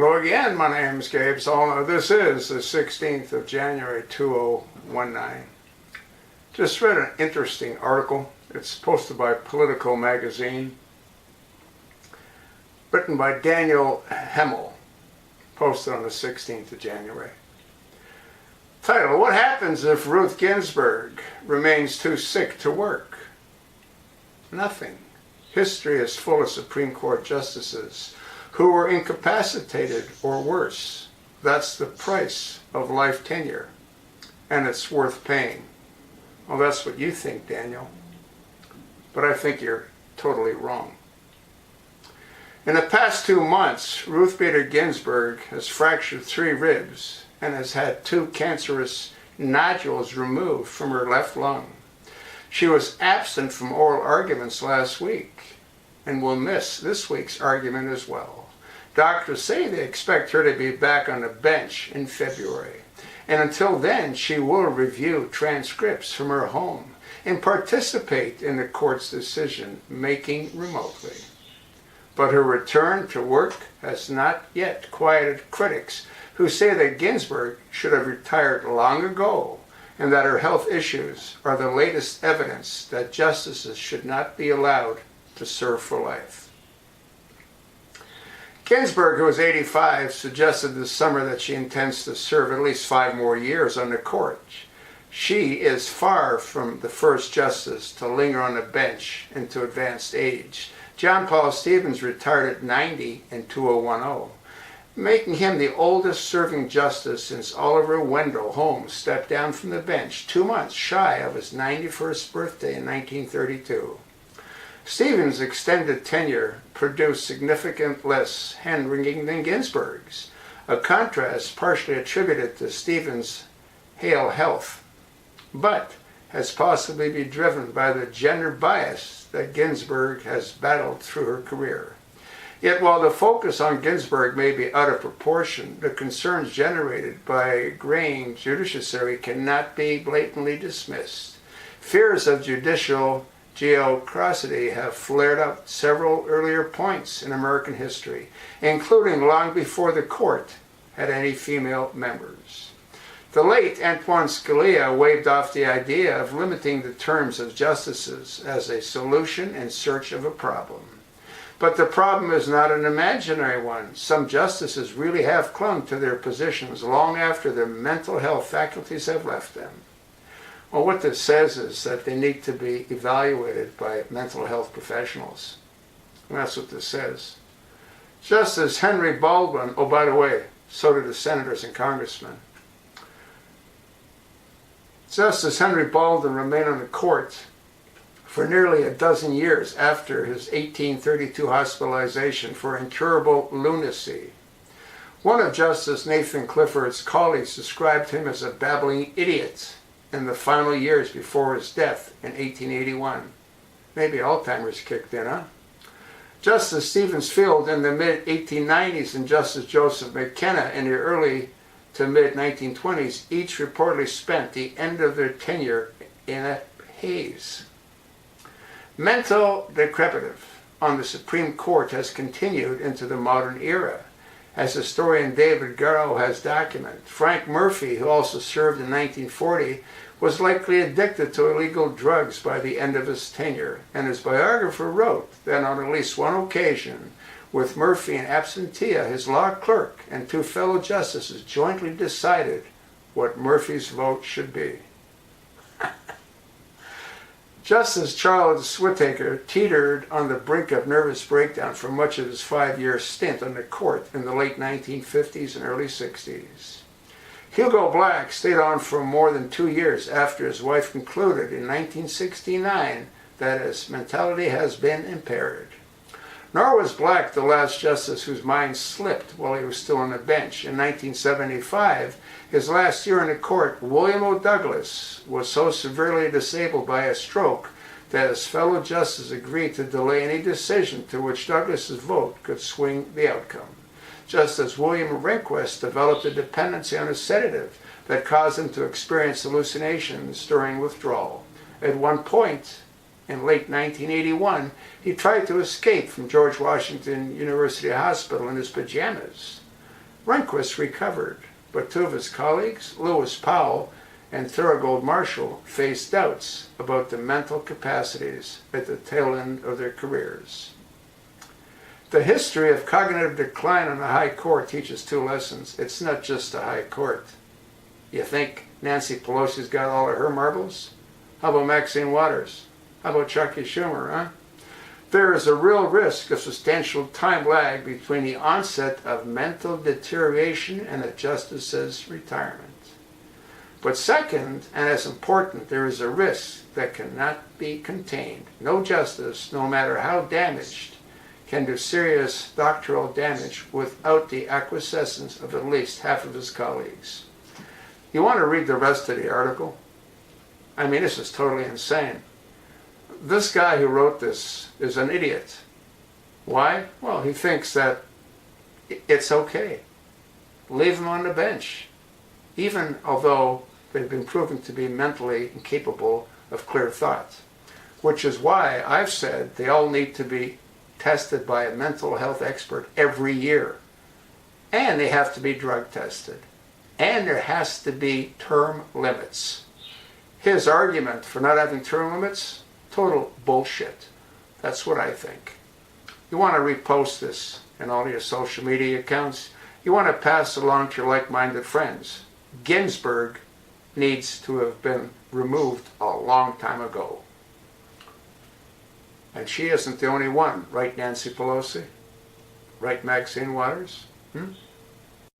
Hello again, my name is Gabe Zolna. This is the 16th of January 2019. Just read an interesting article. It's posted by Politico magazine, written by Daniel Hemmel, posted on the 16th of January. Title: What happens if Ruth Ginsburg remains too sick to work? Nothing. History is full of Supreme Court justices who were incapacitated or worse. That's the price of life tenure, and it's worth paying. Well, that's what you think, Daniel, but I think you're totally wrong. In the past 2 months, Ruth Bader Ginsburg has fractured 3 ribs and has had 2 cancerous nodules removed from her left lung. She was absent from oral arguments last week and will miss this week's argument as well. Doctors say they expect her to be back on the bench in February. And until then, she will review transcripts from her home and participate in the court's decision making remotely. But her return to work has not yet quieted critics who say that Ginsburg should have retired long ago and that her health issues are the latest evidence that justices should not be allowed to serve for life. Ginsburg, who is 85, suggested this summer that she intends to serve at least 5 more years on the court. She is far from the first justice to linger on the bench into advanced age. John Paul Stevens retired at 90 in 2010, making him the oldest serving justice since Oliver Wendell Holmes stepped down from the bench 2 months shy of his 91st birthday in 1932. Stevens' extended tenure produced significant less hand-wringing than Ginsburg's, a contrast partially attributed to Stevens' hale health, but has possibly been driven by the gender bias that Ginsburg has battled through her career. Yet while the focus on Ginsburg may be out of proportion, the concerns generated by graying judiciary cannot be blatantly dismissed. Fears of judicial geocrocity have flared up several earlier points in American history, including long before the court had any female members. The late Antoine Scalia waved off the idea of limiting the terms of justices as a solution in search of a problem. But the problem is not an imaginary one. Some justices really have clung to their positions long after their mental health faculties have left them. Well, what this says is that they need to be evaluated by mental health professionals. And that's what this says. Justice Henry Baldwin, oh, by the way, so did the senators and congressmen. Justice Henry Baldwin remained on the court for nearly a dozen years after his 1832 hospitalization for incurable lunacy. One of Justice Nathan Clifford's colleagues described him as a babbling idiot in the final years before his death in 1881. Maybe Alzheimer's kicked in, huh? Justice Stevens Field in the mid-1890s and Justice Joseph McKenna in the early to mid-1920s each reportedly spent the end of their tenure in a haze. Mental decrepitude on the Supreme Court has continued into the modern era, as historian David Garrow has documented. Frank Murphy, who also served in 1940, was likely addicted to illegal drugs by the end of his tenure, and his biographer wrote that on at least one occasion, with Murphy in absentia, his law clerk and 2 fellow justices jointly decided what Murphy's vote should be. Justice Charles Whittaker teetered on the brink of nervous breakdown for much of his 5-year stint on the court in the late 1950s and early 60s. Hugo Black stayed on for more than 2 years after his wife concluded in 1969 that his mentality has been impaired. Nor was Black the last justice whose mind slipped while he was still on the bench. In 1975, his last year in the court, William O. Douglas was so severely disabled by a stroke that his fellow justices agreed to delay any decision to which Douglas's vote could swing the outcome. Justice William Rehnquist developed a dependency on a sedative that caused him to experience hallucinations during withdrawal. At one point, in late 1981, he tried to escape from George Washington University Hospital in his pajamas. Rehnquist recovered, but two of his colleagues, Lewis Powell and Thurgood Marshall, faced doubts about the mental capacities at the tail end of their careers. The history of cognitive decline on the High Court teaches two lessons. It's not just the High Court. You think Nancy Pelosi's got all of her marbles? How about Maxine Waters? How about Chucky Schumer, huh? There is a real risk of substantial time lag between the onset of mental deterioration and a justice's retirement. But second, and as important, there is a risk that cannot be contained. No justice, no matter how damaged, can do serious doctoral damage without the acquiescence of at least half of his colleagues. You want to read the rest of the article? I mean, this is totally insane. This guy who wrote this is an idiot. Why? Well, he thinks that it's okay. Leave him on the bench, even although they've been proven to be mentally incapable of clear thought, which is why I've said they all need to be tested by a mental health expert every year. And they have to be drug tested. And there has to be term limits. His argument for not having term limits, total bullshit. That's what I think. You want to repost this in all your social media accounts. You want to pass it along to your like-minded friends. Ginsburg needs to have been removed a long time ago. And she isn't the only one, right, Nancy Pelosi? Right, Maxine Waters?